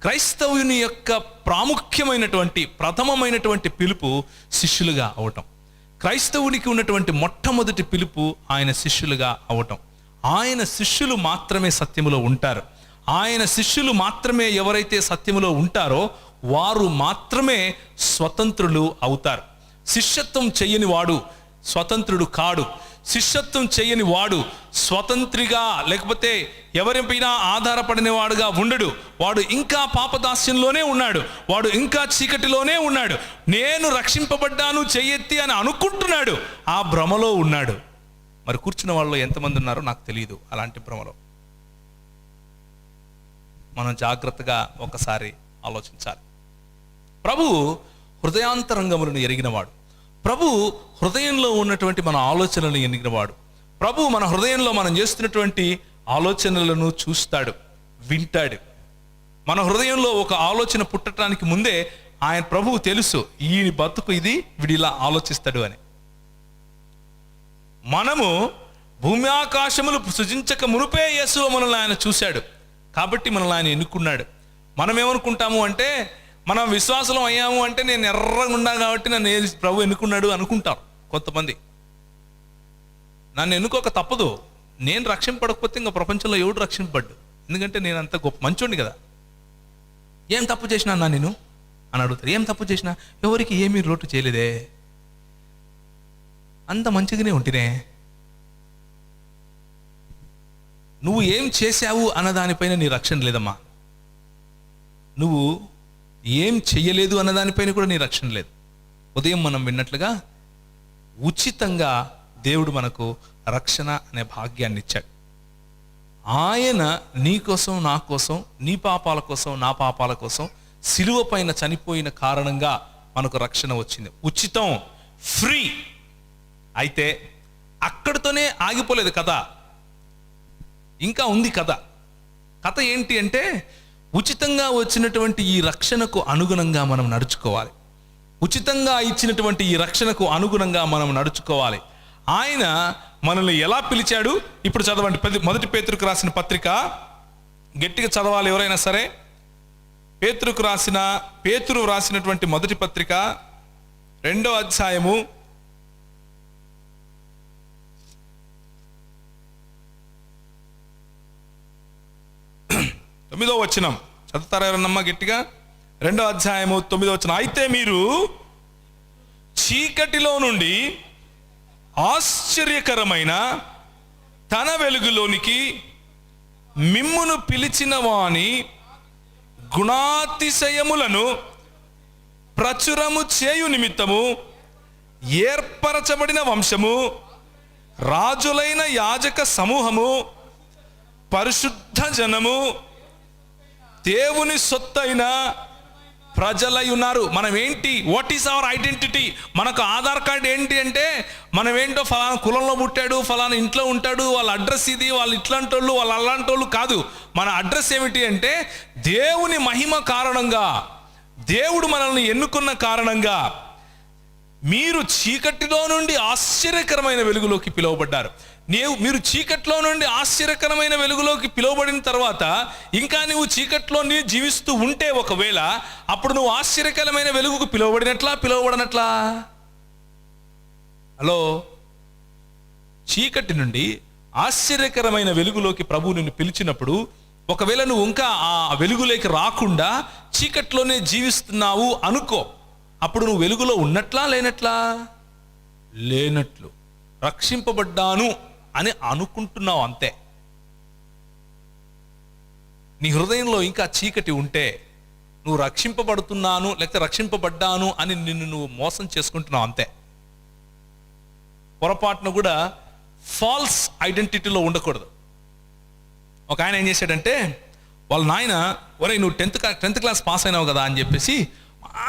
క్రైస్తవుని యొక్క ప్రాముఖ్యమైనటువంటి ప్రథమమైనటువంటి పిలుపు శిష్యులుగా అవటం. క్రైస్తవునికి ఉన్నటువంటి మొట్టమొదటి పిలుపు ఆయన శిష్యులుగా అవటం. ఆయన శిష్యులు మాత్రమే సత్యములో ఉంటారు. ఆయన శిష్యులు మాత్రమే ఎవరైతే సత్యములో ఉంటారో వారు మాత్రమే స్వతంత్రులు అవుతారు. శిష్యత్వం చెయ్యని వాడు స్వతంత్రుడు కాడు. శిష్యత్వం చెయ్యని వాడు స్వతంత్రిగా లేకపోతే ఎవరిపైనా ఆధారపడిన వాడుగా ఉండడు. వాడు ఇంకా పాపదాస్యంలోనే ఉన్నాడు. వాడు ఇంకా చీకటిలోనే ఉన్నాడు. నేను రక్షింపబడ్డాను చెయ్యెత్తి అని అనుకుంటున్నాడు. ఆ భ్రమలో ఉన్నాడు. మరి కూర్చున్న వాళ్ళు ఎంతమంది ఉన్నారో నాకు తెలియదు. అలాంటి భ్రమలో మనం జాగ్రత్తగా ఒకసారి ఆలోచించాలి. ప్రభువు హృదయాంతరంగములను ఎరిగినవాడు. ప్రభు హృదయంలో ఉన్నటువంటి మన ఆలోచనలను ఎరిగినవాడు. ప్రభు మన హృదయంలో మనం చేస్తున్నటువంటి ఆలోచనలను చూస్తాడు, వింటాడు. మన హృదయంలో ఒక ఆలోచన పుట్టడానికి ముందే ఆయన ప్రభువు తెలుసు, ఈ బతుకు ఇది, వీడిలా ఆలోచిస్తాడు అని. మనము భూమి ఆకాశములు సృజించక మునుపే యేసులో మనల్ని ఆయన చూశాడు కాబట్టి మనల్ని ఆయన ఎన్నుకున్నాడు. మనం ఏమనుకుంటాము అంటే, మనం విశ్వాసం అయ్యాము అంటే నేను ఎర్రగా ఉన్నాను కాబట్టి నన్ను ప్రభు ఎన్నుకున్నాడు అనుకుంటారు కొంతమంది. నన్ను ఎన్నుకోక తప్పదు. నేను రక్షింపడకపోతే ఇంకా ప్రపంచంలో ఎవడు రక్షింపడ్డు? ఎందుకంటే నేను అంత గొప్ప మంచోడిని కదా. ఏం తప్పు చేసినా అన్నా నేను అని అడుగుతారు. ఏం తప్పు చేసినా? ఎవరికి ఏమీ లోటు చేయలేదే, అంత మంచిగానే ఉంటేనే. నువ్వు ఏం చేశావు అన్నదానిపైన నీ రక్షణ లేదమ్మా. నువ్వు ఏం చెయ్యలేదు అన్నదానిపైన కూడా నీ రక్షణ లేదు. ఉదయం మనం విన్నట్లుగా ఉచితంగా దేవుడు మనకు రక్షణ అనే భాగ్యాన్ని ఇచ్చాడు. ఆయన నీ కోసం, నా కోసం, నీ పాపాల కోసం, నా పాపాల కోసం సిలువ పైన చనిపోయిన కారణంగా మనకు రక్షణ వచ్చింది. ఉచితం, ఫ్రీ. అయితే అక్కడితోనే ఆగిపోలేదు కథ, ఇంకా ఉంది కథ. కథ ఏంటి అంటే, ఉచితంగా వచ్చినటువంటి ఈ రక్షణకు అనుగుణంగా మనం నడుచుకోవాలి. ఉచితంగా ఇచ్చినటువంటి ఈ రక్షణకు అనుగుణంగా మనం నడుచుకోవాలి. ఆయన మనల్ని ఎలా పిలిచాడు ఇప్పుడు చదవండి. మొదటి పేతురుకు రాసిన పత్రిక గట్టిగా చదవాలి ఎవరైనా సరే. పేతురు రాసినటువంటి మొదటి పత్రిక 2వ అధ్యాయము 9వ వచనం చదువుతారా ఎవరన్నమ్మా గట్టిగా? 2వ అధ్యాయము 9వ వచనం. అయితే మీరు చీకటిలో నుండి ఆశ్చర్యకరమైన తన వెలుగులోనికి మిమ్మును పిలిచిన వాని గుణాతిశయములను ప్రచురము చేయు నిమిత్తము ఏర్పరచబడిన వంశము, రాజులైన యాజక సమూహము, పరిశుద్ధ జనము, దేవుని సొత్తైన ప్రజలై ఉన్నారు. మనం ఏంటి? What is our identity? మనకు ఆధార్ కార్డ్ ఏంటి అంటే, మనం ఏంటో ఫలానా కులంలో పుట్టాడు, ఫలానా ఇంట్లో ఉంటాడు, వాళ్ళ అడ్రస్ ఇది, వాళ్ళు ఇట్లాంటి వాళ్ళు, వాళ్ళు అలాంటి వాళ్ళు కాదు. మన అడ్రస్ ఏమిటి అంటే, దేవుని మహిమ కారణంగా, దేవుడు మనల్ని ఎన్నుకున్న కారణంగా మీరు చీకటిలో నుండి ఆశ్చర్యకరమైన వెలుగులోకి పిలువబడ్డారు. మీరు చీకట్లో నుండి ఆశ్చర్యకరమైన వెలుగులోకి పిలువబడిన తర్వాత ఇంకా నువ్వు చీకట్లో జీవిస్తూ ఉంటే ఒకవేళ, అప్పుడు నువ్వు ఆశ్చర్యకరమైన వెలుగుకు పిలువబడినట్లా? హలో, చీకటి నుండి ఆశ్చర్యకరమైన వెలుగులోకి ప్రభువు నిన్ను పిలిచినప్పుడు ఒకవేళ నువ్వు ఇంకా ఆ వెలుగులోకి రాకుండా చీకట్లోనే జీవిస్తున్నావు అనుకో, అప్పుడు నువ్వు వెలుగులో ఉన్నట్లా లేనట్లా? లేనట్లు. రక్షింపబడ్డాను అని అనుకుంటున్నావు అంతే. నీ హృదయంలో ఇంకా చీకటి ఉంటే నువ్వు రక్షింపబడుతున్నాను లేకపోతే రక్షింపబడ్డాను అని నిన్ను నువ్వు మోసం చేసుకుంటున్నావు అంతే. పొరపాటును కూడా ఫాల్స్ ఐడెంటిటీలో ఉండకూడదు. ఒక ఆయన ఏం చేశాడంటే, వాళ్ళ నాయన, ఒరే నువ్వు 10th క్లాస్ పాస్ అయినావు కదా అని చెప్పేసి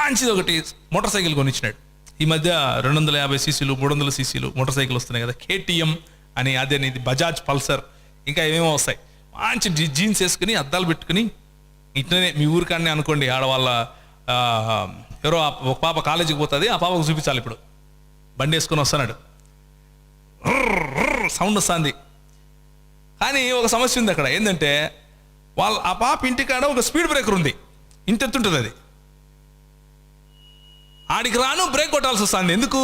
మంచిది ఒకటి మోటార్ సైకిల్ కొనిచ్చినాడు. ఈ మధ్య 250 cc 300 cc మోటార్ సైకిల్ వస్తున్నాయి కదా, KTM అని, అదే ఇది బజాజ్ పల్సర్, ఇంకా ఏమేమో వస్తాయి. మంచి జీన్స్ వేసుకుని అద్దాలు పెట్టుకుని ఇట్లనే మీ ఊరికాడనే అనుకోండి, ఆడవాళ్ళ ఎవరో ఒక పాప కాలేజీకి పోతుంది, ఆ పాపకు చూపించాలి. ఇప్పుడు బండి వేసుకొని వస్తున్నాడు, సౌండ్ వస్తుంది. కానీ ఒక సమస్య ఉంది అక్కడ. ఏంటంటే ఆ పాప ఇంటికాడ ఒక స్పీడ్ బ్రేకర్ ఉంది. ఇంతెత్తుంటుంది అది. ఆడికి రాను బ్రేక్ కొట్టాల్సి వస్తుంది. ఎందుకు?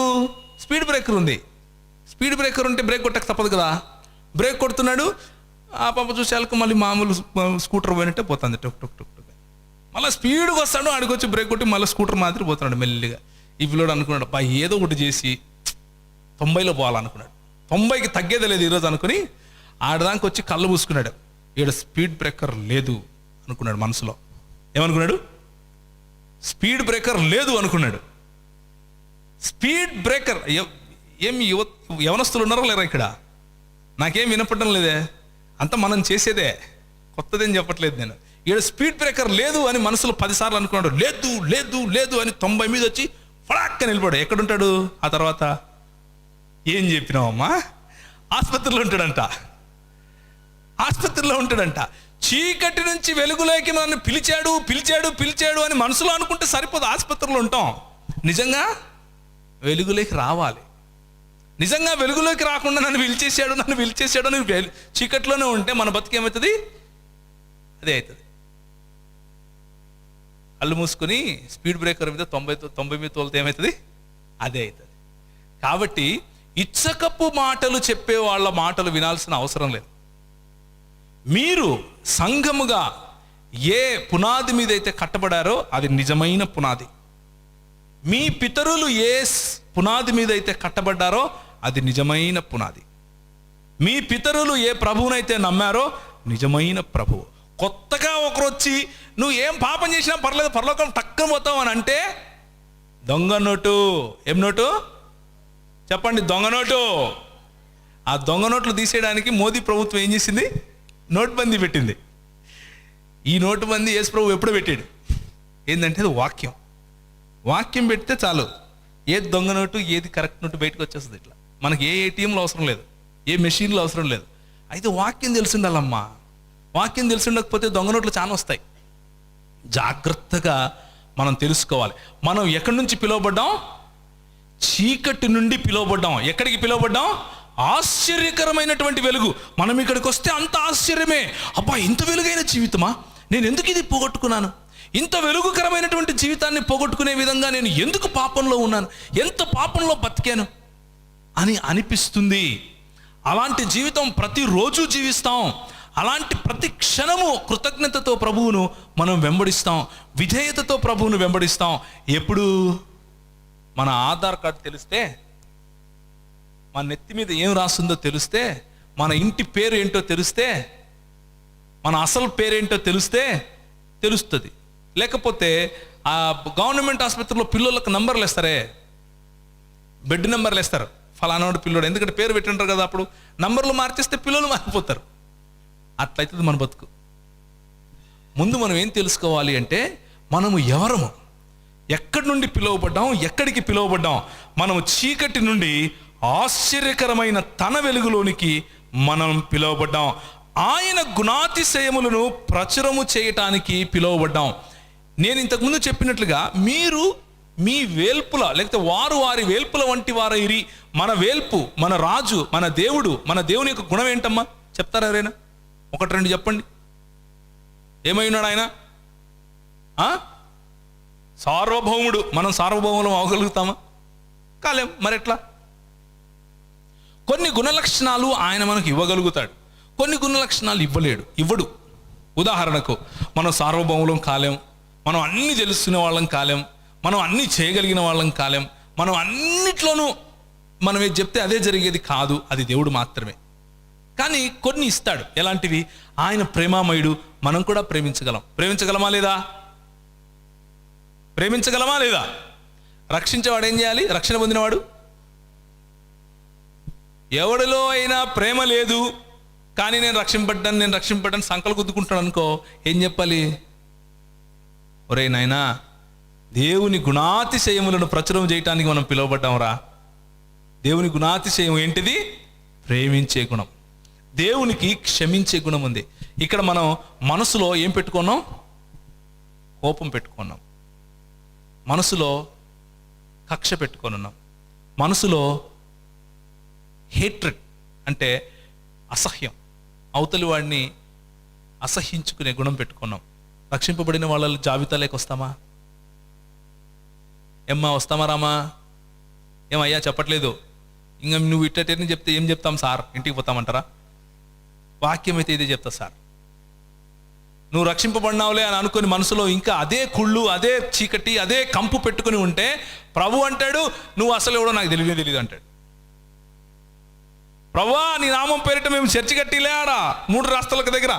స్పీడ్ బ్రేకర్ ఉంది. స్పీడ్ బ్రేకర్ ఉంటే బ్రేక్ కొట్టక తప్పదు కదా. బ్రేక్ కొడుతున్నాడు, ఆ పాప చూసేళ్ళకు మళ్ళీ మామూలు స్కూటర్ పోయినట్టే పోతుంది, టొక్ టొక్ టొక్ టొక్. మళ్ళీ స్పీడ్గా వస్తాడు, ఆడికి వచ్చి బ్రేక్ కొట్టి మళ్ళీ స్కూటర్ మాదిరి పోతున్నాడు మెల్లిగా. ఈ పిల్లోడు అనుకున్నాడు, అబ్బా ఏదో ఒకటి చేసి 90లో పోవాలనుకున్నాడు. 90కి తగ్గేదే లేదు ఈరోజు అనుకుని ఆడదానికి వచ్చి కళ్ళు పూసుకున్నాడు. ఈడ స్పీడ్ బ్రేకర్ లేదు అనుకున్నాడు మనసులో. ఏమనుకున్నాడు? స్పీడ్ బ్రేకర్ లేదు అనుకున్నాడు. స్పీడ్ బ్రేకర్ ఏమి యవనస్తులు ఉన్నారో లేరా ఇక్కడ? నాకేం వినపడడం లేదే, అంతా మనం చేసేదే, కొత్తదేం చెప్పట్లేదు నేను. ఈడ స్పీడ్ బ్రేకర్ లేదు అని మనసులో 10 సార్లు అనుకున్నాడు. లేదు లేదు లేదు అని 90 మీద వచ్చి ఫడాక్క నిలబడు. ఎక్కడుంటాడు ఆ తర్వాత? ఏం చెప్పినావమ్మా? ఆసుపత్రిలో ఉంటాడంట. ఆసుపత్రిలో ఉంటాడంట. చీకటి నుంచి వెలుగులోకి మనల్ని పిలిచాడు పిలిచాడు పిలిచాడు అని మనసులో అనుకుంటే సరిపోదు. ఆసుపత్రిలో ఉంటాం. నిజంగా వెలుగులోకి రావాలి. నిజంగా వెలుగులోకి రాకుండా నన్ను పిలిచేసాడు అని చీకట్లోనే ఉంటే మన బతుకేమవుతుంది? అదే అవుతుంది. కళ్ళు మూసుకొని స్పీడ్ బ్రేకర్ మీద 90 మీద తోలితే ఏమవుతుంది? అదే అవుతుంది. కాబట్టి ఇచ్చకపు మాటలు చెప్పే వాళ్ళ మాటలు వినాల్సిన అవసరం లేదు. మీరు సంఘముగా ఏ పునాది మీద అయితే కట్టబడారో అది నిజమైన పునాది. మీ పితరులు ఏ పునాది మీద అయితే కట్టబడ్డారో అది నిజమైన పునాది. మీ పితరులు ఏ ప్రభువునైతే నమ్మారో నిజమైన ప్రభువు. కొత్తగా ఒకరు వచ్చి నువ్వు ఏం పాపం చేసినా పర్లేదు, పరలోకం టక్కన పోతావు అని అంటే దొంగ నోటు. ఏం నోటు చెప్పండి? దొంగ నోటు. ఆ దొంగ నోట్లు తీసేయడానికి మోదీ ప్రభుత్వం ఏం చేసింది? నోట్బందీ పెట్టింది. ఈ నోటుబందీ యేసు ప్రభు ఎప్పుడు పెట్టాడు? ఏంటంటే అది వాక్యం. వాక్యం పెడితే చాలు, ఏది దొంగ నోటు ఏది కరెక్ట్ నోటు బయటకు వచ్చేస్తుంది. ఇట్లా మనకి ఏ ఏటీఎంలో అవసరం లేదు, ఏ మెషిన్లో అవసరం లేదు. అయితే వాక్యం తెలిసి ఉండాలమ్మా. వాక్యం తెలిసి ఉండకపోతే దొంగ నోట్లు చాలా వస్తాయి. జాగ్రత్తగా మనం తెలుసుకోవాలి. మనం ఎక్కడి నుంచి పిలువబడ్డాం? చీకటి నుండి పిలువబడ్డాం. ఎక్కడికి పిలువబడ్డాం? ఆశ్చర్యకరమైనటువంటి వెలుగు. మనం ఇక్కడికి వస్తే అంత ఆశ్చర్యమే. అబ్బా ఇంత వెలుగైన జీవితమా, నేను ఎందుకు ఇది పోగొట్టుకున్నాను? ఇంత వెలుగుకరమైనటువంటి జీవితాన్ని పోగొట్టుకునే విధంగా నేను ఎందుకు పాపంలో ఉన్నాను, ఎంత పాపంలో బతికాను అని అనిపిస్తుంది. అలాంటి జీవితం ప్రతిరోజు జీవిస్తాం. అలాంటి ప్రతి క్షణము కృతజ్ఞతతో ప్రభువును మనం వెంబడిస్తాం, విధేయతతో ప్రభువును వెంబడిస్తాం. ఎప్పుడు? మన ఆధార్ కార్డు తెలిస్తే, మన నెత్తి మీద ఏం రాస్తుందో తెలిస్తే, మన ఇంటి పేరు ఏంటో తెలిస్తే, మన అసలు పేరేంటో తెలిస్తే తెలుస్తుంది. లేకపోతే ఆ గవర్నమెంట్ ఆసుపత్రిలో పిల్లలకు నంబర్లు వేస్తారే, బెడ్ నెంబర్లు వేస్తారు, ఫలానాడు పిల్లోడు. ఎందుకంటే పేరు పెట్టింటారు కదా, అప్పుడు నంబర్లు మార్చేస్తే పిల్లలు మారిపోతారు. అట్లయితుంది మన బతుకు. ముందు మనం ఏం తెలుసుకోవాలి అంటే మనము ఎవరము, ఎక్కడి నుండి పిలువబడ్డాం, ఎక్కడికి పిలువబడ్డాం. మనము చీకటి నుండి ఆశ్చర్యకరమైన తన వెలుగులోనికి మనం పిలువబడ్డాం. ఆయన గుణాతిశయములను ప్రచురము చేయటానికి పిలువబడ్డాం. నేను ఇంతకుముందు చెప్పినట్లుగా మీరు మీ వేల్పుల, లేకపోతే వారు వారి వేల్పుల వంటి వారైరి. మన వేల్పు, మన రాజు, మన దేవుడు, మన దేవుని యొక్క గుణం ఏంటమ్మా చెప్తారా ఎవరైనా? 1-2 చెప్పండి. ఏమై ఉన్నాడు ఆయన? సార్వభౌముడు. మనం సార్వభౌములం అవ్వగలుగుతామా? కాలేం. మరెట్లా? కొన్ని గుణలక్షణాలు ఆయన మనకు ఇవ్వగలుగుతాడు, కొన్ని గుణలక్షణాలు ఇవ్వడు. ఉదాహరణకు మనం సార్వభౌములం కాలేం, మనం అన్ని తెలుసుకునే వాళ్ళం కాలేం, మనం అన్ని చేయగలిగిన వాళ్ళం కాలేం, మనం అన్నిట్లోనూ మనం ఏది చెప్తే అదే జరిగేది కాదు. అది దేవుడు మాత్రమే. కానీ కొన్ని ఇస్తాడు. ఎలాంటివి? ఆయన ప్రేమామయుడు, మనం కూడా ప్రేమించగలమా లేదా? ప్రేమించగలమా లేదా? రక్షించేవాడు ఏం చేయాలి? రక్షణ పొందినవాడు ఎవడిలో అయినా ప్రేమ లేదు కానీ నేను రక్షింపడ్డాను సంకలు గుద్దుకుంటాను అనుకో, ఏం చెప్పాలి? ఒరే నాయనా, దేవుని గుణాతిశయములను ప్రచురం చేయటానికి మనం పిలువబడ్డాంరా. దేవుని గుణాతిశయం ఏంటిది? ప్రేమించే గుణం. దేవునికి క్షమించే గుణం ఉంది. ఇక్కడ మనం మనసులో ఏం పెట్టుకున్నాం? కోపం పెట్టుకున్నాం. మనసులో కక్ష పెట్టుకొని ఉన్నాం. మనసులో హేట్రెడ్ అంటే అసహ్యం, అవతలి వాడిని అసహ్యించుకునే గుణం పెట్టుకున్నాం. రక్షింపబడిన వాళ్ళ జాబితాలోకి వస్తామా? ఏమ్మా వస్తామా రామా? ఏమయ్యా చెప్పట్లేదు, ఇంకా నువ్వు ఇట్టని చెప్తే ఏం చెప్తాం సార్, ఇంటికి పోతామంటారా? వాక్యం అయితే ఇదే చెప్తా సార్. నువ్వు రక్షింపబడినావులే అని అనుకుని మనసులో ఇంకా అదే కుళ్ళు, అదే చీకటి, అదే కంపు పెట్టుకుని ఉంటే ప్రభు అంటాడు, నువ్వు అసలు ఎవడో నాకు తెలియదు అంటాడు. ప్రభువా, నీ నామం పేరిట మేము చర్చి కట్టిలేడా 3 రాష్ట్రాలకు దగ్గర,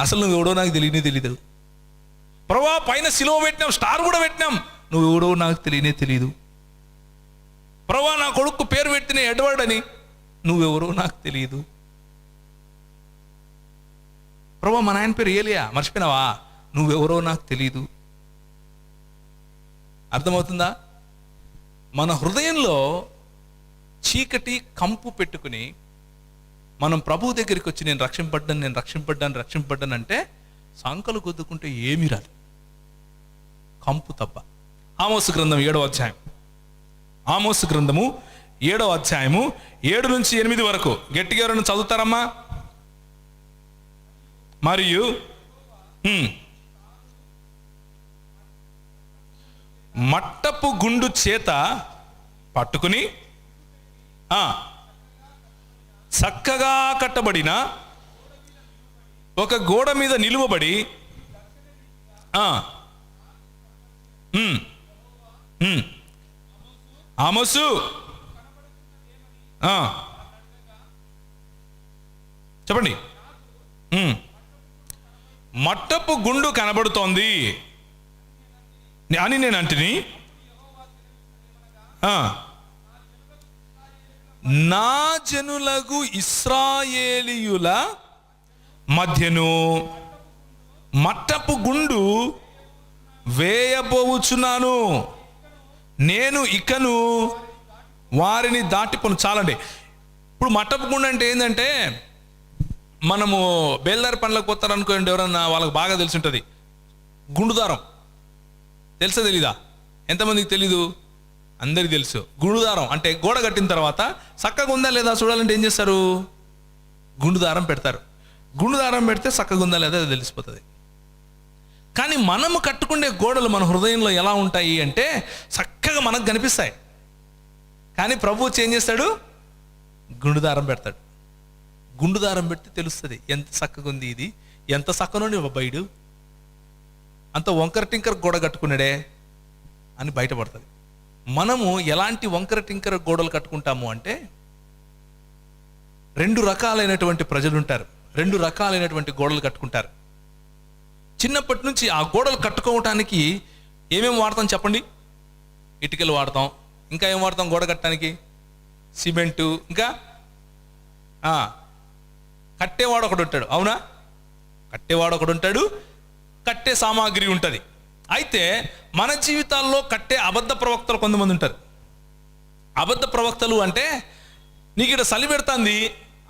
అసలు నువ్వు ఎవడో నాకు తెలియదు. ప్రభువా, పైన సిలువ పెట్టినాం, స్టార్ కూడా పెట్టినాం, నువ్వు ఎవడో నాకు తెలియదు. ప్రభువా, నా కొడుకు పేరు పెట్టిన ఎడ్వర్డ్ అని, నువ్వెవరో నాకు తెలియదు. ప్రభువా, మా నాయన పేరు ఏలియా, మర్చిపోయినావా, నువ్వెవరో నాకు తెలియదు. అర్థమవుతుందా? మన హృదయంలో చీకటి కంపు పెట్టుకుని మనం ప్రభు దగ్గరికి వచ్చి నేను రక్షింపడ్డాను అంటే సంకలు గుద్దుకుంటే ఏమీ రాదు, కంపు తప్ప. ఆమోసు గ్రంథం 7వ అధ్యాయం, ఆమోసు గ్రంథము 7వ అధ్యాయము 7 నుంచి 8 వరకు గట్టిగా ఎవరైనా చదువుతారమ్మా? మరియు మట్టపు గుండు చేత పట్టుకుని చక్కగా కట్టబడిన ఒక గోడ మీద నిలువబడి ఆమోసు చెప్పండి. మట్టపు గుండు కనబడుతోంది అని నేను అంటిని, నా జనులకు ఇశ్రాయేలీయుల మధ్యను మట్టపు గుండు వేయబోచున్నాను, నేను ఇకను వారిని దాటిపోను. చాలండి. ఇప్పుడు మట్టపు గుండు అంటే ఏంటంటే, మనము బేల్దారి పనులకు పోతారనుకోండి, ఎవరన్నా వాళ్ళకి బాగా తెలిసి ఉంటుంది, గుండుదారం తెలుసా తెలీదా? ఎంతమందికి తెలీదు? అందరికీ తెలుసు. గుండుదారం అంటే గోడ కట్టిన తర్వాత చక్కగా ఉందా లేదా చూడాలంటే ఏం చేస్తారు? గుండుదారం పెడతారు. గుండుదారం పెడితే చక్కగా ఉందా లేదా అది తెలిసిపోతుంది. కానీ మనము కట్టుకునే గోడలు మన హృదయంలో ఎలా ఉంటాయి అంటే చక్కగా మనకు కనిపిస్తాయి. కానీ ప్రభు ఏం చేస్తాడు? గుండుదారం పెడతాడు. గుండుదారం పెడితే తెలుస్తుంది ఎంత చక్కగా ఉంది, ఇది ఎంత చక్కనోని బయడు, అంత వంకర టింకర గోడ కట్టుకున్నాడే అని బయటపడుతుంది. మనము ఎలాంటి వంకర టింకర గోడలు కట్టుకుంటాము అంటే, 2 రకాలైనటువంటి ప్రజలు ఉంటారు, 2 రకాలైనటువంటి గోడలు కట్టుకుంటారు. చిన్నప్పటి నుంచి ఆ గోడలు కట్టుకోవటానికి ఏమేమి వాడతాం చెప్పండి? ఇటుకలు వాడతాం, ఇంకా ఏం వాడతాం గోడ కట్టడానికి? సిమెంటు, ఇంకా కట్టేవాడు ఒకడు ఉంటాడు. అవునా? కట్టేవాడు ఒకడు ఉంటాడు, కట్టే సామాగ్రి ఉంటుంది. అయితే మన జీవితాల్లో కట్టే అబద్ధ ప్రవక్తలు కొంతమంది ఉంటారు. అబద్ధ ప్రవక్తలు అంటే, నీకు ఇక్కడ చలి పెడుతుంది,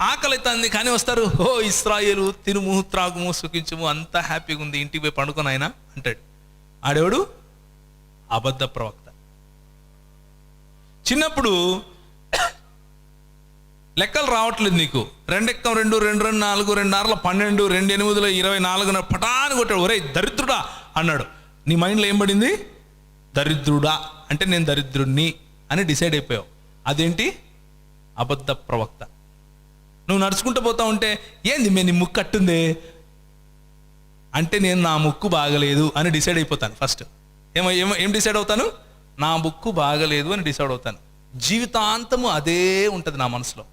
ఆకలి అవుతుంది, కానీ వస్తారు, ఓ ఇశ్రాయేలు తినుము త్రాగుము సుఖించుము, అంతా హ్యాపీగా ఉంది, ఇంటికి పోయి పండుకొని ఆయన అంటాడు. ఆడేవాడు అబద్ధ ప్రవక్త. చిన్నప్పుడు లెక్కలు రావట్లేదు నీకు, 2 ఎక్కం 2 2 2 4 2 6 12 2 8 24 పటాని కొట్టాడు, ఒరే దరిద్రుడా అన్నాడు. నీ మైండ్లో ఏం పడింది? దరిద్రుడా అంటే నేను దరిద్రుణ్ణి అని డిసైడ్ అయిపోయావు. అదేంటి? అబద్ధ ప్రవక్త. నువ్వు నడుచుకుంటూ పోతా ఉంటే, ఏంది నీ ముక్కు కట్టుందే అంటే, నేను నా ముక్కు బాగలేదు అని డిసైడ్ అయిపోతాను. ఫస్ట్ ఏం డిసైడ్ అవుతాను? నా ముక్కు బాగలేదు అని డిసైడ్ అవుతాను. జీవితాంతము అదే ఉంటుంది నా మనసులో,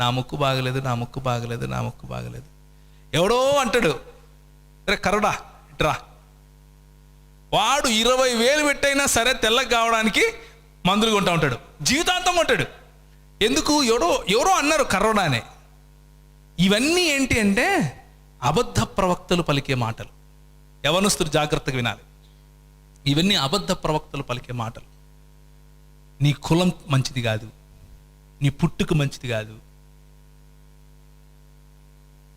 నా ముక్కు బాగలేదు, నా ముక్కు బాగలేదు, నా ముక్కు బాగలేదు. ఎవడో అంటాడు, రే కరుడా ఇట్రా, వాడు 20,000 పెట్టైనా సరే తెల్లగా కావడానికి మందులు కొంటా ఉంటాడు, జీవితాంతం కొంటాడు. ఎందుకు? ఎవరో అన్నారు కరోనా అనే. ఇవన్నీ ఏంటి అంటే అబద్ధ ప్రవక్తలు పలికే మాటలు. యవనస్తులు జాగ్రత్తగా వినాలి. ఇవన్నీ అబద్ధ ప్రవక్తలు పలికే మాటలు. నీ కులం మంచిది కాదు, నీ పుట్టుక మంచిది కాదు,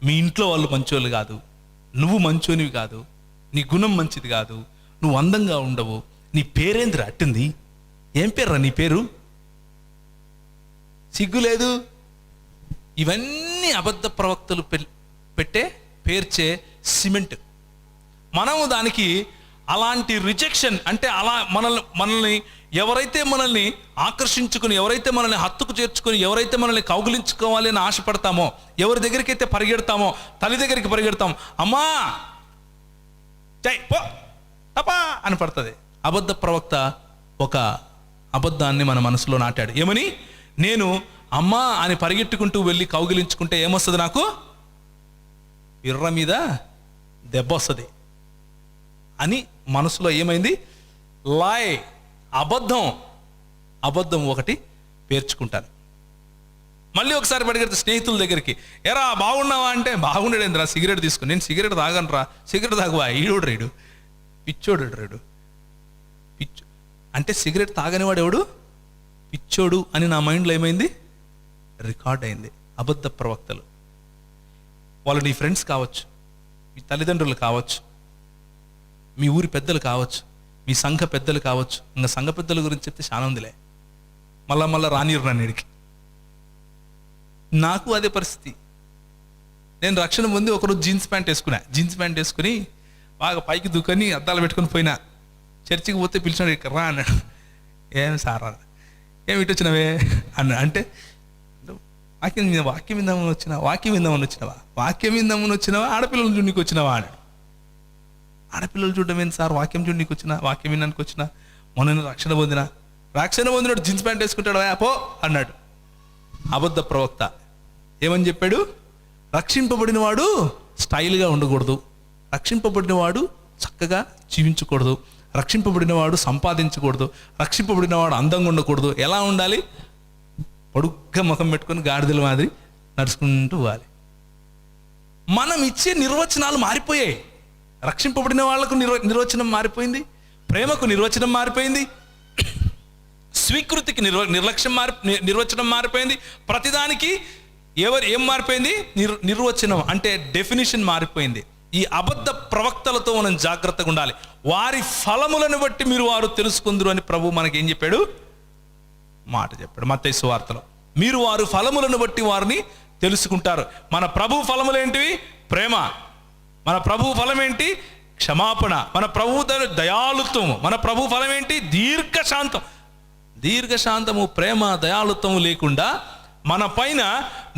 మీ ఇంట్లో వాళ్ళు మంచోళ్ళు కాదు, నువ్వు మంచోనివి కాదు, నీ గుణం మంచిది కాదు, నువ్వు అందంగా ఉండవు, నీ పేరేంద్ర అట్టింది, ఏం పేర్రా నీ పేరు, సిగ్గు లేదు. ఇవన్నీ అబద్ధ ప్రవక్తలు పేర్చే సిమెంట్. మనము దానికి అలాంటి రిజెక్షన్, అంటే అలా మనల్ని ఎవరైతే మనల్ని ఆకర్షించుకుని, ఎవరైతే మనల్ని హత్తుకు చేర్చుకుని, ఎవరైతే మనల్ని కౌగిలించుకోవాలి అని ఆశపడతామో, ఎవరి దగ్గరికి అయితే పరిగెడతామో, తల్లి దగ్గరికి పరిగెడతాం, అమ్మా జై పో తపా అని పడుతుంది. అబద్ధ ప్రవక్త ఒక అబద్ధాన్ని మన మనసులో నాటాడు. ఏమని? నేను అమ్మా అని పరిగెట్టుకుంటూ వెళ్ళి కౌగిలించుకుంటే ఏమొస్తుంది? నాకు పిర్ర మీద దెబ్బ వస్తుంది అని మనసులో ఏమైంది? లాయ్, అబద్ధం ఒకటి పేర్చుకుంటాను. మళ్ళీ ఒకసారి పరిగెడితే స్నేహితుల దగ్గరికి, ఎరా బాగున్నావా అంటే, బాగుండేంద్రా సిగరెట్ తీసుకుని. నేను సిగరెట్ తాగను రా. సిగరెట్ తాగువా? ఈడోడు పిచ్చోడు రేడు. అంటే సిగరెట్ తాగనివాడు ఎవడు? పిచ్చోడు అని నా మైండ్లో ఏమైంది? రికార్డ్ అయింది. అబద్ధ ప్రవక్తలు వాళ్ళు నీ ఫ్రెండ్స్ కావచ్చు, మీ తల్లిదండ్రులు కావచ్చు, మీ ఊరి పెద్దలు కావచ్చు, మీ సంఘ పెద్దలు కావచ్చు. ఇంకా సంఘ పెద్దల గురించి చెప్తే చాలా ఉందిలే, మళ్ళా రానిరు నన్నిడికి. నాకు అదే పరిస్థితి. నేను రక్షణ పొంది ఒకరోజు జీన్స్ ప్యాంట్ వేసుకుని బాగా పైకి దూకొని అద్దాలు పెట్టుకొని పోయినా. చర్చికి పోతే పిలిచినాడు, ఇక్కడ రా అన్నాడు. ఏం సారా, ఏమి ఇటు వచ్చినవే అన్న. అంటే వాక్యం విందామని వచ్చినావా? ఆడపిల్లలు చూడడానికి వచ్చినావా అన్నాడు. ఆడపిల్లలు చూడడం ఏంటి సార్? వాక్యం చూడడానికి వచ్చినా, వాక్యం వినడానికి వచ్చినా. మొన్న రక్షణ పొందినాడు జీన్స్ ప్యాంట్ వేసుకుంటాడు పో అన్నాడు. అబద్ధ ప్రవక్త ఏమని చెప్పాడు? రక్షింపబడిన వాడు స్టైల్గా ఉండకూడదు, రక్షింపబడిన వాడు చక్కగా జీవించకూడదు, రక్షింపబడిన వాడు సంపాదించకూడదు, రక్షింపబడిన వాడు అందంగా ఉండకూడదు. ఎలా ఉండాలి? పొడుగ్గా ముఖం పెట్టుకొని గాడిదల మాదిరి నడుచుకుంటూ పోవాలి. మనం ఇచ్చే నిర్వచనాలు మారిపోయాయి. రక్షింపబడిన వాళ్లకు నిర్వచనం మారిపోయింది, ప్రేమకు నిర్వచనం మారిపోయింది, స్వీకృతికి నిర్వచనం మారిపోయింది. ప్రతిదానికి ఏం మారిపోయింది? నిర్వచనం అంటే డెఫినిషన్ మారిపోయింది. ఈ అబద్ధ ప్రవక్తలతో మనం జాగ్రత్తగా ఉండాలి. వారి ఫలములను బట్టి మీరు వారు తెలుసుకుందరు అని ప్రభు మనకేం చెప్పాడు? మాట చెప్పాడు మత్తయి సువార్తలో. మీరు వారు ఫలములను బట్టి వారిని తెలుసుకుంటారు. మన ప్రభు ఫలములు ఏంటివి? ప్రేమ. మన ప్రభు ఫలం ఏంటి? క్షమాపణ. మన ప్రభు దయాళుత్వము. మన ప్రభు ఫలం ఏంటి? దీర్ఘశాంతము, ప్రేమ, దయాళుత్వము లేకుండా మన పైన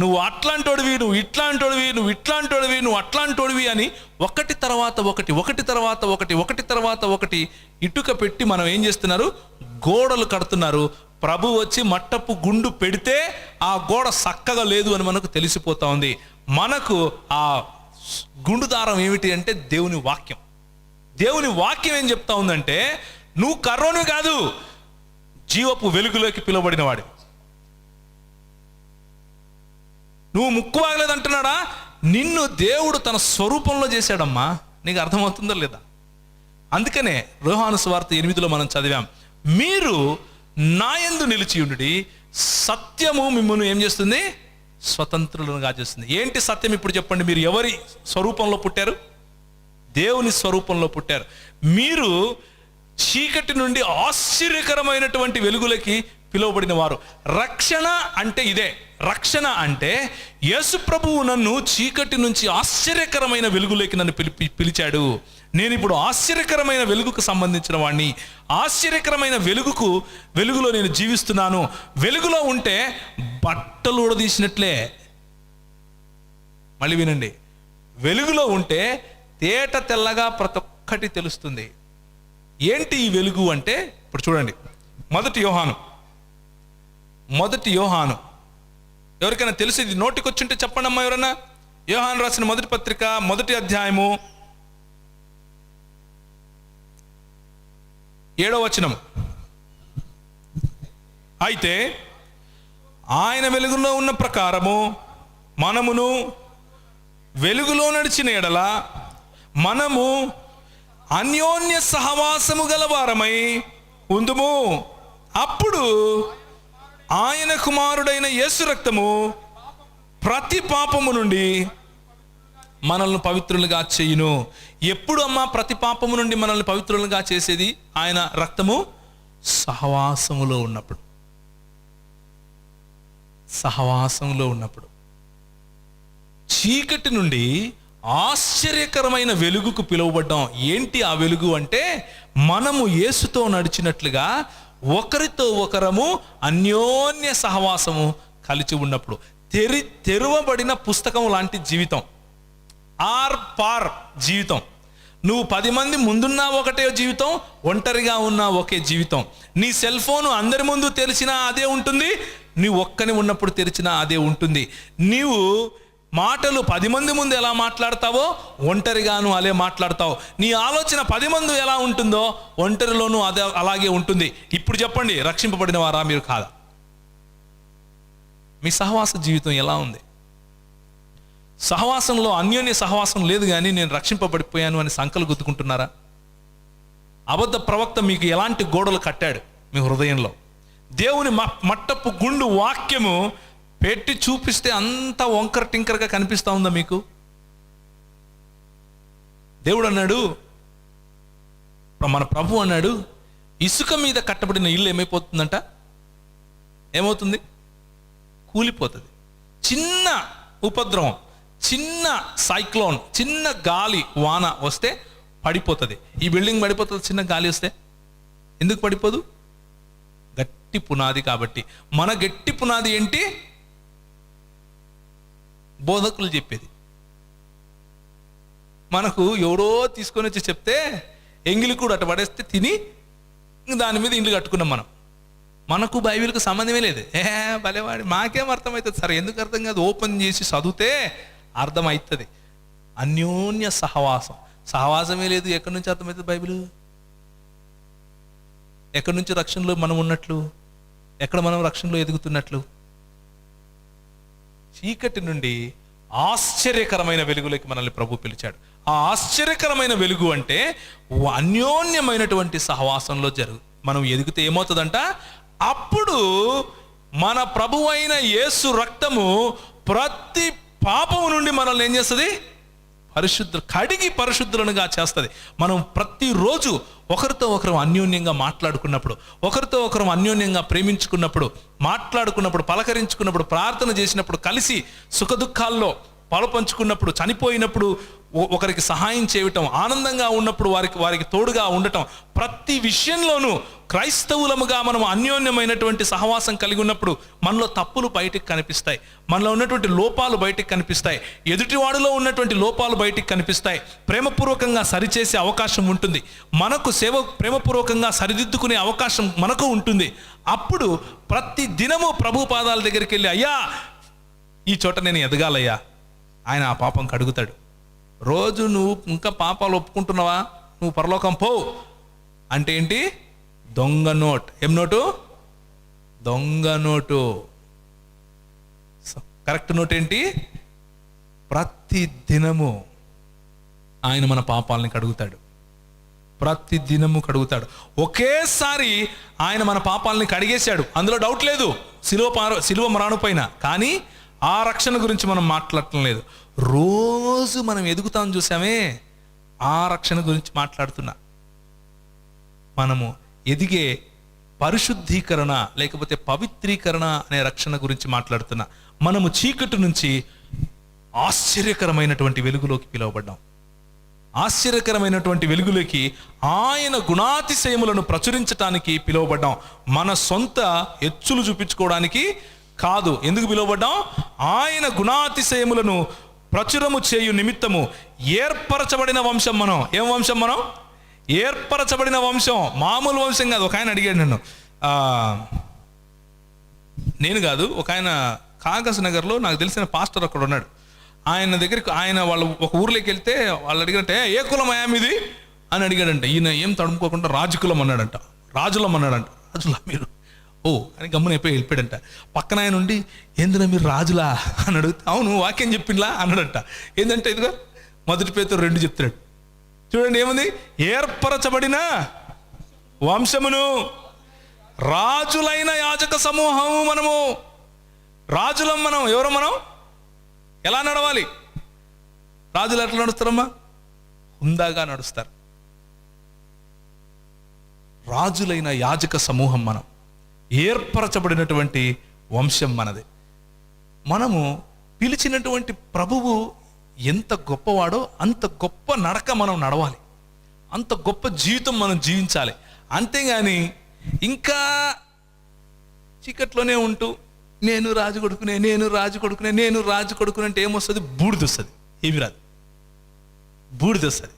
నువ్వు అట్లాంటోడివి, నువ్వు ఇట్లాంటోడివి, నువ్వు ఇట్లాంటోడివి, నువ్వు అట్లాంటోడివి అని ఒకటి తర్వాత ఒకటి ఇటుక పెట్టి మనం ఏం చేస్తున్నారు? గోడలు కడుతున్నారు. ప్రభు వచ్చి మట్టపు గుండు పెడితే ఆ గోడ చక్కగా లేదు అని మనకు తెలిసిపోతా ఉంది. మనకు ఆ గుండు దారం ఏమిటి అంటే దేవుని వాక్యం. దేవుని వాక్యం ఏం చెప్తా ఉందంటే, నువ్వు కర్రోను కాదు, జీవపు వెలుగులోకి పిలువబడిన వాడు. నువ్వు ముక్కు బాగలేదు అంటున్నాడా? నిన్ను దేవుడు తన స్వరూపంలో చేశాడమ్మా. నీకు అర్థమవుతుందో లేదా? అందుకనే యోహాను సువార్త 8లో మనం చదివాం, మీరు నా యందు నిలిచి ఉండుడి, సత్యము మిమ్మల్ని ఏం చేస్తుంది? స్వతంత్రులుగా చేస్తుంది. ఏంటి సత్యం? ఇప్పుడు చెప్పండి. మీరు ఎవరి స్వరూపంలో పుట్టారు? దేవుని స్వరూపంలో పుట్టారు. మీరు చీకటి నుండి ఆశ్చర్యకరమైనటువంటి వెలుగులకి పిలువబడిన వారు. రక్షణ అంటే ఇదే. రక్షణ అంటే యేసు ప్రభువు నన్ను చీకటి నుంచి ఆశ్చర్యకరమైన వెలుగులోకి నన్ను పిలిచాడు. నేను ఇప్పుడు ఆశ్చర్యకరమైన వెలుగుకు సంబంధించిన వాడిని. ఆశ్చర్యకరమైన వెలుగులో నేను జీవిస్తున్నాను. వెలుగులో ఉంటే బట్టలు ఊడదీసినట్లే. మళ్ళీ వినండి, వెలుగులో ఉంటే తేట తెల్లగా ప్రతి ఒక్కటి తెలుస్తుంది. ఏంటి ఈ వెలుగు అంటే? ఇప్పుడు చూడండి, మొదటి యోహాను ఎవరికైనా తెలిసి ఇది నోటికొచ్చుంటే చెప్పండి అమ్మా ఎవరన్నా. యోహాను రాసిన మొదటి పత్రిక 1వ అధ్యాయము 7వ వచనం. అయితే ఆయన వెలుగులో ఉన్న ప్రకారము మనమును వెలుగులో నడిచిన ఎడల మనము అన్యోన్య సహవాసము గలవారమై ఉందుము. అప్పుడు ఆయన కుమారుడైన యేసు రక్తము ప్రతి పాపము నుండి మనల్ని పవిత్రులుగా చేయును. ఎప్పుడు అమ్మా ప్రతి పాపము నుండి మనల్ని పవిత్రులుగా చేసేది? ఆయన రక్తము సహవాసములో ఉన్నప్పుడు. చీకటి నుండి ఆశ్చర్యకరమైన వెలుగుకు పిలువబడ్డాం. ఏంటి ఆ వెలుగు అంటే, మనము యేసుతో నడిచినట్లుగా ఒకరితో ఒకరము అన్యోన్య సహవాసము కలిసి ఉన్నప్పుడు తెరవబడిన పుస్తకం లాంటి జీవితం, పార్ జీవితం. నువ్వు 10 మంది ముందున్నా ఒకటే జీవితం, ఒంటరిగా ఉన్నా ఒకే జీవితం. నీ సెల్ ఫోన్ అందరి ముందు తెరిచినా అదే ఉంటుంది, నువ్వు ఒక్కని ఉన్నప్పుడు తెరిచినా అదే ఉంటుంది. నీవు మాటలు 10 మంది ముందు ఎలా మాట్లాడతావో ఒంటరిగాను అలా మాట్లాడతావు. నీ ఆలోచన 10 మంది ఎలా ఉంటుందో ఒంటరిలోనూ అదే అలాగే ఉంటుంది. ఇప్పుడు చెప్పండి, రక్షింపబడిన వారా మీరు కాదా? మీ సహవాస జీవితం ఎలా ఉంది? సహవాసంలో అన్యోన్య సహవాసం లేదు, కానీ నేను రక్షింపబడిపోయాను అని సంకలు గుద్దుకుంటున్నారా? అబద్ధ ప్రవక్త మీకు ఎలాంటి గోడలు కట్టాడు మీ హృదయంలో? దేవుని మట్టపు గుండు వాక్యము పెట్టి చూపిస్తే అంత వంకర టింకరగా కనిపిస్తూ ఉందా మీకు? దేవుడు అన్నాడు, మన ప్రభు అన్నాడు, ఇసుక మీద కట్టబడిన ఇల్లు ఏమైపోతుందంట? ఏమవుతుంది? కూలిపోతుంది. చిన్న ఉపద్రవం, చిన్న సైక్లోన్, చిన్న గాలి వాన వస్తే పడిపోతుంది. ఈ బిల్డింగ్ పడిపోతుంది చిన్న గాలి వస్తే. ఎందుకు పడిపోదు? గట్టి పునాది కాబట్టి. మన గట్టి పునాది ఏంటి? బోధకులు చెప్పేది. మనకు ఎవరో తీసుకొని వచ్చి చెప్తే ఎంగిలి కూడా అటు పడేస్తే తిని దాని మీద ఇండ్లు కట్టుకున్నాం మనం. మనకు బైబిల్కి సంబంధమే లేదు. భలేవాడి, మాకేం అర్థమవుతుంది సార్? ఎందుకు అర్థం కాదు? ఓపెన్ చేసి చదివితే అర్థమవుతుంది. అన్యోన్య సహవాసం, సహవాసమే లేదు. ఎక్కడి నుంచి అర్థమవుతుంది బైబిల్? ఎక్కడి నుంచి రక్షణలో మనం ఉన్నట్లు? ఎక్కడ మనం రక్షణలో ఎదుగుతున్నట్లు? చీకటి నుండి ఆశ్చర్యకరమైన వెలుగులోకి మనల్ని ప్రభు పిలిచాడు. ఆ ఆశ్చర్యకరమైన వెలుగు అంటే అన్యోన్యమైనటువంటి సహవాసంలో మనం ఎదిగితే ఏమవుతుందంట? అప్పుడు మన ప్రభువైన యేసు రక్తము ప్రతి పాపము నుండి మనల్ని ఏం చేస్తుంది? కడిగి పరిశుద్ధులనుగా చేస్తుంది. మనం ప్రతిరోజు ఒకరితో ఒకరు అన్యోన్యంగా మాట్లాడుకున్నప్పుడు, ఒకరితో ఒకరు అన్యోన్యంగా ప్రేమించుకున్నప్పుడు, మాట్లాడుకున్నప్పుడు, పలకరించుకున్నప్పుడు, ప్రార్థన చేసినప్పుడు, కలిసి సుఖదుఖాల్లో పాలుపంచుకున్నప్పుడు, చనిపోయినప్పుడు ఒకరికి సహాయం చేయటం, ఆనందంగా ఉన్నప్పుడు వారికి తోడుగా ఉండటం, ప్రతి విషయంలోనూ క్రైస్తవులముగా మనం అన్యోన్యమైనటువంటి సహవాసం కలిగి ఉన్నప్పుడు మనలో తప్పులు బయటికి కనిపిస్తాయి, మనలో ఉన్నటువంటి లోపాలు బయటికి కనిపిస్తాయి, ఎదుటివాడిలో ఉన్నటువంటి లోపాలు బయటికి కనిపిస్తాయి. ప్రేమపూర్వకంగా సరిచేసే అవకాశం ఉంటుంది, మనకు సేవ ప్రేమపూర్వకంగా సరిదిద్దుకునే అవకాశం మనకు ఉంటుంది. అప్పుడు ప్రతి దినము ప్రభు పాదాల దగ్గరికి వెళ్ళి, అయ్యా ఈ చోట నేను ఎదగాలయ్యా, ఆయన ఆ పాపం కడుగుతాడు. రోజు నువ్వు ఇంకా పాపాలు ఒప్పుకుంటున్నావా? నువ్వు పరలోకం పో అంటే ఏంటి? దొంగ నోట్. ఏం నోటు? దొంగ నోటు. కరెక్ట్ నోట్ ఏంటి? ప్రతి దినము ఆయన మన పాపాలని కడుగుతాడు. ప్రతి దినము కడుగుతాడు. ఒకేసారి ఆయన మన పాపాలని కడిగేశాడు, అందులో డౌట్ లేదు, సిలువ మరణం పైన. కానీ ఆ రక్షణ గురించి మనం మాట్లాడటం లేదు. రోజు మనం ఎదుగుతాం చూసామే, ఆ రక్షణ గురించి మాట్లాడుతున్నా. మనము ఎదిగే పరిశుద్ధీకరణ లేకపోతే పవిత్రీకరణ అనే రక్షణ గురించి మాట్లాడుతున్నా. మనము చీకటి నుంచి ఆశ్చర్యకరమైనటువంటి వెలుగులోకి పిలువబడ్డాం. ఆశ్చర్యకరమైనటువంటి వెలుగులోకి ఆయన గుణాతిశయములను ప్రచురించటానికి పిలువబడ్డాం. మన సొంత ఎచ్చులు చూపించుకోవడానికి కాదు. ఎందుకు పిలువబడ్డాం? ఆయన గుణాతిశయములను ప్రచురము చేయు నిమిత్తము ఏర్పరచబడిన వంశం మనం. ఏం వంశం మనం? ఏర్పరచబడిన వంశం. మామూలు వంశం కాదు. ఒక ఆయన అడిగాడు నన్ను, నేను కాదు, ఒక ఆయన కాగజ్ నగర్లో నాకు తెలిసిన పాస్టర్ అక్కడ ఉన్నాడు. ఆయన దగ్గరికి వాళ్ళ ఒక ఊర్లోకి వెళ్తే వాళ్ళు అడిగారంటే, ఏ కులం అయామిది అని అడిగాడంట. ఈయన ఏం తడుముకోకుండా రాజుకులం అన్నాడంట. రాజులం అన్నాడంట. రాజులా మీరు? ఓ అని గమ్మున అయిపోయి వెళ్ళిపోయాడంట. పక్కన ఆయన ఉండి, ఏందినా మీరు రాజులా అని అడిగితే, అవును వాక్యం చెప్పిండ్లా అన్నాడంట. ఏంటంటే ఇదిగో 1 పేతురు 2 చెప్తున్నాడు. చూడండి ఏముంది? ఏర్పరచబడిన వంశమును, రాజులైన యాజక సమూహము. మనము రాజులం. మనం ఎవరు? మనం ఎలా నడవాలి? రాజులు ఎట్లా నడుస్తారమ్మా? హుందాగా నడుస్తారు. రాజులైన యాజక సమూహం మనం, ఏర్పరచబడినటువంటి వంశం మనది. మనము పిలిచినటువంటి ప్రభువు ఎంత గొప్పవాడో అంత గొప్ప నడక మనం నడవాలి, అంత గొప్ప జీవితం మనం జీవించాలి. అంతేగాని ఇంకా చీకట్లోనే ఉంటూ నేను రాజు కొడుకునే, నేను రాజు కొడుకునే, నేను రాజు కొడుకునే అంటే ఏమొస్తుంది? బూడిద వస్తుంది. ఏమి రాదు, బూడిద వస్తుంది.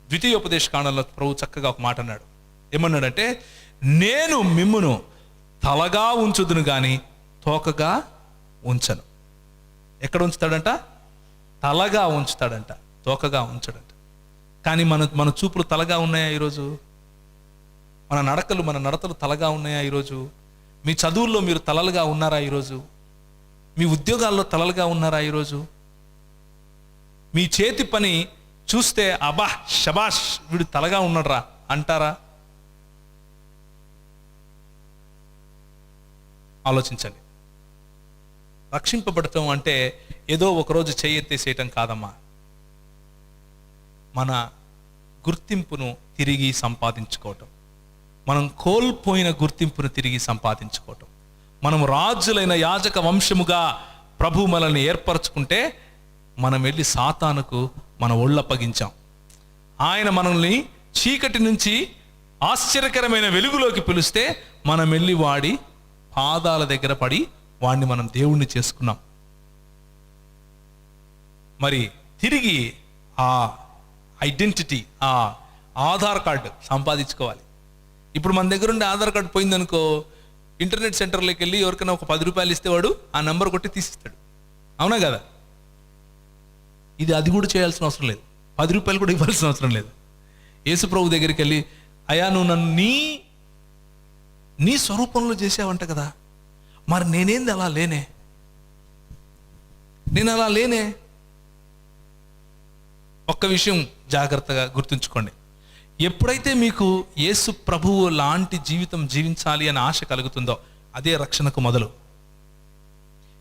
ద్వితీయోపదేశ కాండంలో ప్రభు చక్కగా ఒక మాట అన్నాడు. ఏమన్నాడంటే, నేను మిమ్మును తలగా ఉంచుదును కానీ తోకగా ఉంచను. ఎక్కడ ఉంచుతాడంట? తలగా ఉంచుతాడంట, తోకగా ఉంచడంట. కానీ మన చూపులు తలగా ఉన్నాయా ఈరోజు? మన నడకలు, మన నడతలు తలగా ఉన్నాయా ఈరోజు? మీ చదువుల్లో మీరు తలలుగా ఉన్నారా ఈరోజు? మీ ఉద్యోగాల్లో తలలుగా ఉన్నారా ఈరోజు? మీ చేతి పని చూస్తే అబ్బా శబాష్ వీడు తలగా ఉన్నాడురా అంటారా? ఆలోచించండి. రక్షింపబడటం అంటే ఏదో ఒకరోజు చేయెత్తేసేయటం కాదమ్మా. మన గుర్తింపును తిరిగి సంపాదించుకోవటం, మనం కోల్పోయిన గుర్తింపును తిరిగి సంపాదించుకోవటం. మనం రాజులైన యాజక వంశముగా ప్రభు మనల్ని ఏర్పరచుకుంటే మనం వెళ్ళి సాతానుకు మన ఒళ్ళప్పగించాం. ఆయన మనల్ని చీకటి నుంచి ఆశ్చర్యకరమైన వెలుగులోకి పిలిస్తే మనం వెళ్ళి వాడి పాదాల దగ్గర పడి వాడిని మనం దేవుణ్ణి చేసుకున్నాం. మరి తిరిగి ఆ ఐడెంటిటీ, ఆ ఆధార్ కార్డు సంపాదించుకోవాలి. ఇప్పుడు మన దగ్గర ఉండే ఆధార్ కార్డు పోయిందనుకో, ఇంటర్నెట్ సెంటర్లోకి వెళ్ళి ఎవరికైనా ఒక 10 రూపాయలు ఇస్తే వాడు ఆ నెంబర్ కొట్టి తీసిస్తాడు. అవునా కదా? అది కూడా చేయాల్సిన అవసరం లేదు, 10 రూపాయలు కూడా ఇవ్వాల్సిన అవసరం లేదు. యేసు ప్రభు దగ్గరికి వెళ్ళి, అయ్యా నువ్వు నన్ను నీ స్వరూపంలో చేసావంట కదా, మరి నేనేంది అలా లేనే, నేను అలా లేనే. ఒక్క విషయం జాగ్రత్తగా గుర్తుంచుకోండి. ఎప్పుడైతే మీకు యేసు ప్రభువు లాంటి జీవితం జీవించాలి అనే ఆశ కలుగుతుందో అదే రక్షణకు మొదలు.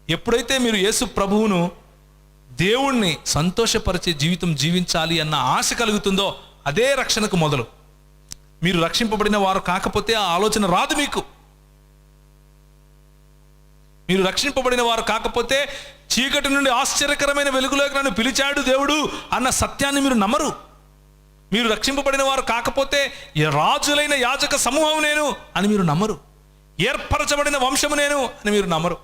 ఎప్పుడైతే మీరు యేసు ప్రభువును, దేవుణ్ణి సంతోషపరిచే జీవితం జీవించాలి అన్న ఆశ కలుగుతుందో అదే రక్షణకు మొదలు. మీరు రక్షింపబడిన వారు కాకపోతే ఆ ఆలోచన రాదు మీకు. మీరు రక్షింపబడిన వారు కాకపోతే చీకటి నుండి ఆశ్చర్యకరమైన వెలుగులోకి నన్ను పిలిచాడు దేవుడు అన్న సత్యాన్ని మీరు నమ్మరు. మీరు రక్షింపబడిన వారు కాకపోతే రాజులైన యాజక సమూహం నేను అని మీరు నమ్మరు. ఏర్పరచబడిన వంశము నేను అని మీరు నమ్మరు.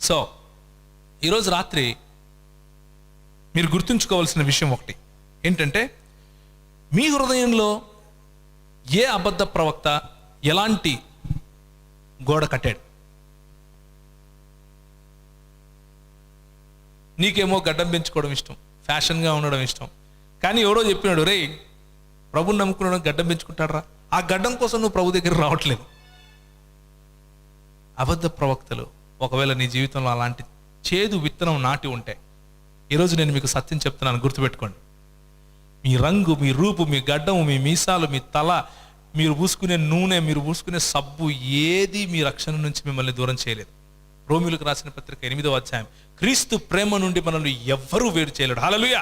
సో ఈరోజు రాత్రి మీరు గుర్తుంచుకోవాల్సిన విషయం ఒకటి ఏంటంటే, మీ హృదయంలో ఏ అబద్ధ ప్రవక్త ఎలాంటి గోడ కట్టాడు? నీకేమో గడ్డం పెంచుకోవడం ఇష్టం, ఫ్యాషన్గా ఉండడం ఇష్టం. కానీ ఎవడో చెప్పినాడు, రే ప్రభుని నమ్ముకున్నాడు గడ్డం పెంచుకుంటాడరా, ఆ గడ్డం కోసం నువ్వు ప్రభు దగ్గర రావట్లేదు. అబద్ధ ప్రవక్తలు ఒకవేళ నీ జీవితంలో అలాంటి చేదు విత్తనం నాటి ఉంటే, ఈరోజు నేను మీకు సత్యం చెప్తున్నాను, గుర్తుపెట్టుకోండి. మీ రంగు, మీ రూపు, మీ గడ్డము, మీ మీసాలు, మీ తల, మీరు పూసుకునే నూనె, మీరు పూసుకునే సబ్బు ఏది మీ రక్షణ నుంచి మిమ్మల్ని దూరం చేయలేదు. రోమిలకు రాసిన పత్రిక 8వ అధ్యాయం, క్రీస్తు ప్రేమ నుండి మనల్ని ఎవ్వరూ వేరు చేయలేడు. హల్లెలూయా.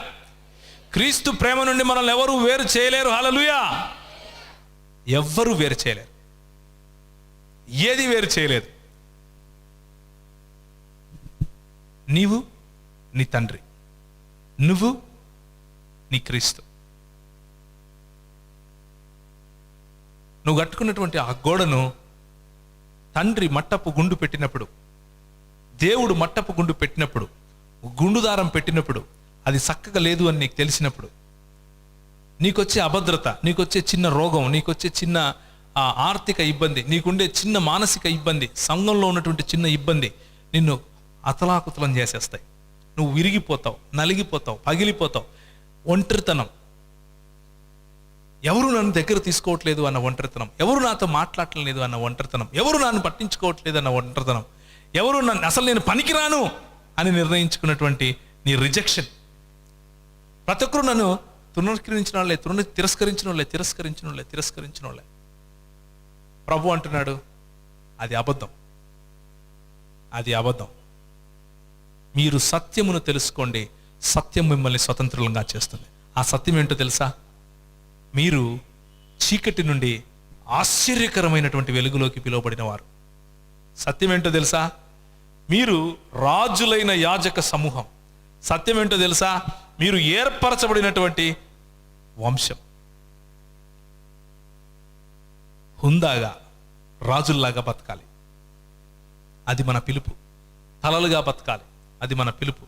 క్రీస్తు ప్రేమ నుండి మనల్ని ఎవరు వేరు చేయలేరు. హల్లెలూయా. ఎవ్వరూ వేరు చేయలేరు, ఏది వేరు చేయలేదు. నీవు నీ తండ్రి, నువ్వు నీ క్రీస్తు. నువ్వు కట్టుకున్నటువంటి ఆ గోడను తండ్రి మట్టపు గుండు పెట్టినప్పుడు, దేవుడు మట్టపు గుండు పెట్టినప్పుడు, గుండు దారం పెట్టినప్పుడు, అది చక్కగా లేదు అని నీకు తెలిసినప్పుడు, నీకొచ్చే అభద్రత, నీకొచ్చే చిన్న రోగం, నీకొచ్చే చిన్న ఆర్థిక ఇబ్బంది, నీకుండే చిన్న మానసిక ఇబ్బంది, సంఘంలో ఉన్నటువంటి చిన్న ఇబ్బంది నిన్ను అతలాకుతలం చేసేస్తాయి. నువ్వు విరిగిపోతావు, నలిగిపోతావు, పగిలిపోతావు. ఒంటరితనం, ఎవరు నన్ను దగ్గర తీసుకోవట్లేదు అన్న ఒంటరితనం, ఎవరు నాతో మాట్లాడలేదు అన్న ఒంటరితనం, ఎవరు నన్ను పట్టించుకోవట్లేదు అన్న ఒంటరితనం, ఎవరు నన్ను అసలు నేను పనికిరాను అని నిర్ణయించుకున్నటువంటి నీ రిజెక్షన్. ప్రతి ఒక్కరు నన్ను తృణీకరించిన వాళ్ళే, తిరస్కరించిన వాళ్ళే. ప్రభు అంటున్నాడు, అది అబద్ధం, అది అబద్ధం. మీరు సత్యమును తెలుసుకోండి, సత్యం మిమ్మల్ని స్వతంత్రులంగా చేస్తుంది. ఆ సత్యం ఏంటో తెలుసా? మీరు చీకటి నుండి ఆశ్చర్యకరమైనటువంటి వెలుగులోకి పిలువబడిన వారు. సత్యం ఏంటో తెలుసా? మీరు రాజులైన యాజక సమూహం. సత్యం ఏంటో తెలుసా? మీరు ఏర్పరచబడినటువంటి వంశం. హుందాగా రాజుల్లాగా బతకాలి, అది మన పిలుపు. తలలుగా బతకాలి, అది మన పిలుపు.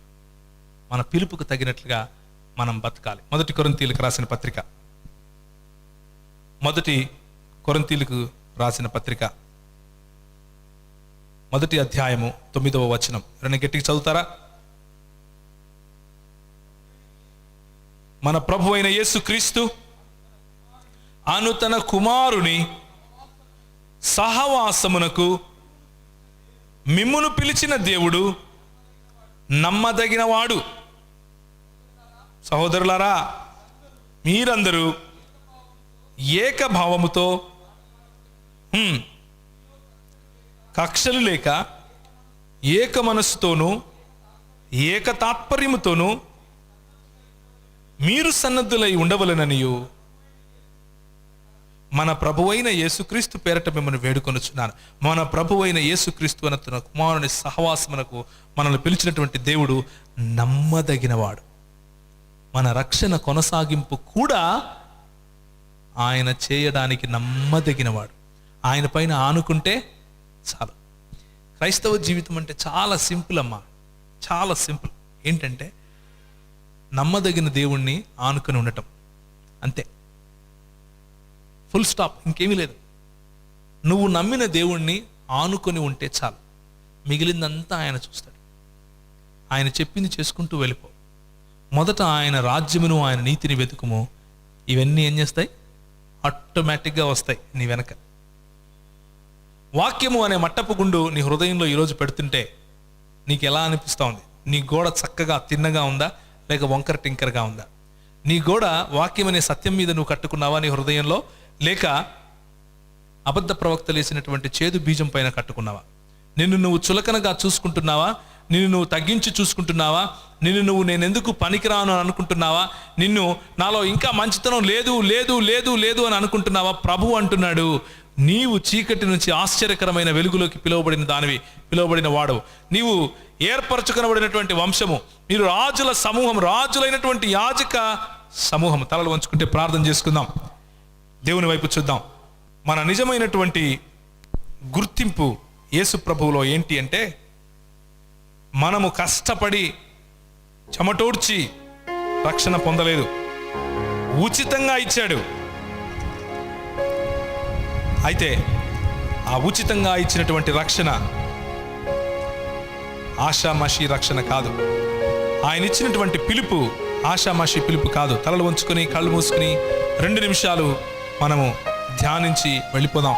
మన పిలుపుకు తగినట్లుగా మనం బతకాలి. 1 కొరింథీయులకు రాసిన పత్రిక, 1 కొరింథీయులకు రాసిన పత్రిక 1వ అధ్యాయము 9వ వచనం. ఎవరైనా గట్టిగా చదువుతారా? మన ప్రభు అయిన యేసుక్రీస్తు అను తన కుమారుని సహవాసమునకు మిమ్మును పిలిచిన దేవుడు నమ్మదగినవాడు. సహోదరులారా, మీరందరూ ఏకభావముతో, కక్షలు లేక, ఏక మనస్సుతోనూ ఏక తాత్పర్యముతోనూ మీరు సన్నద్ధులై ఉండవలెననియు మన ప్రభువైన యేసుక్రీస్తు పేరట మిమ్మల్ని వేడుకొనుచున్నాను. మన ప్రభువైన యేసుక్రీస్తు అన్న తన కుమారుని సహవాసమునకు మనల్ని పిలిచినటువంటి దేవుడు నమ్మదగినవాడు. మన రక్షణ కొనసాగింపు కూడా ఆయన చేయడానికి నమ్మదగినవాడు. ఆయన పైన ఆనుకుంటే చాలు. క్రైస్తవ జీవితం అంటే చాలా సింపుల్ అమ్మా, చాలా సింపుల్. ఏంటంటే నమ్మదగిన దేవుణ్ణి ఆనుకొని ఉండటం, అంతే. ఫుల్ స్టాప్, ఇంకేమీ లేదు. నువ్వు నమ్మిన దేవుణ్ణి ఆనుకొని ఉంటే చాలు, మిగిలిందంతా ఆయన చూస్తాడు. ఆయన చెప్పింది చేసుకుంటూ వెళ్ళిపో. మొదట ఆయన రాజ్యమును ఆయన నీతిని వెతుకుము, ఇవన్నీ ఏం చేస్తాయి? ఆటోమేటిక్గా వస్తాయి నీ వెనక. వాక్యము అనే మట్టపు గుండు నీ హృదయంలో ఈరోజు పెడుతుంటే నీకు ఎలా అనిపిస్తూ ఉంది? నీ గోడ చక్కగా తిన్నగా ఉందా, లేక వంకర టింకరగా ఉందా? నీ గోడ వాక్యం అనే సత్యం మీద నువ్వు కట్టుకున్నావా నీ హృదయంలో, లేక అబద్ధ ప్రవక్తలు వేసినటువంటి చేదు బీజం పైన కట్టుకున్నావా? నిన్ను నువ్వు చులకనగా చూసుకుంటున్నావా? నిన్ను నువ్వు తగ్గించి చూసుకుంటున్నావా? నిన్ను నువ్వు నేనెందుకు పనికిరాను అని అనుకుంటున్నావా? నిన్ను నాలో ఇంకా మంచితనం లేదు లేదు లేదు లేదు అని అనుకుంటున్నావా? ప్రభు అంటున్నాడు, నీవు చీకటి నుంచి ఆశ్చర్యకరమైన వెలుగులోకి పిలువబడిన వాడు. నీవు ఏర్పరచుకొనబడినటువంటి వంశము, మీరు రాజుల సమూహం, రాజులైనటువంటి యాజక సమూహం. తలలు వంచుకుంటే ప్రార్థన చేసుకుందాం, దేవుని వైపు చూద్దాం. మన నిజమైనటువంటి గుర్తింపు యేసు ప్రభువులో ఏంటి అంటే, మనము కష్టపడి చెమటోడ్చి రక్షణ పొందలేదు, ఉచితంగా ఇచ్చాడు. అయితే ఆ ఉచితంగా ఇచ్చినటువంటి రక్షణ ఆషామాషి రక్షణ కాదు. ఆయన ఇచ్చినటువంటి పిలుపు ఆషామాషి పిలుపు కాదు. తలలు వంచుకొని కళ్ళు మూసుకుని 2 నిమిషాలు మనము ధ్యానించి వెళ్ళిపోదాం.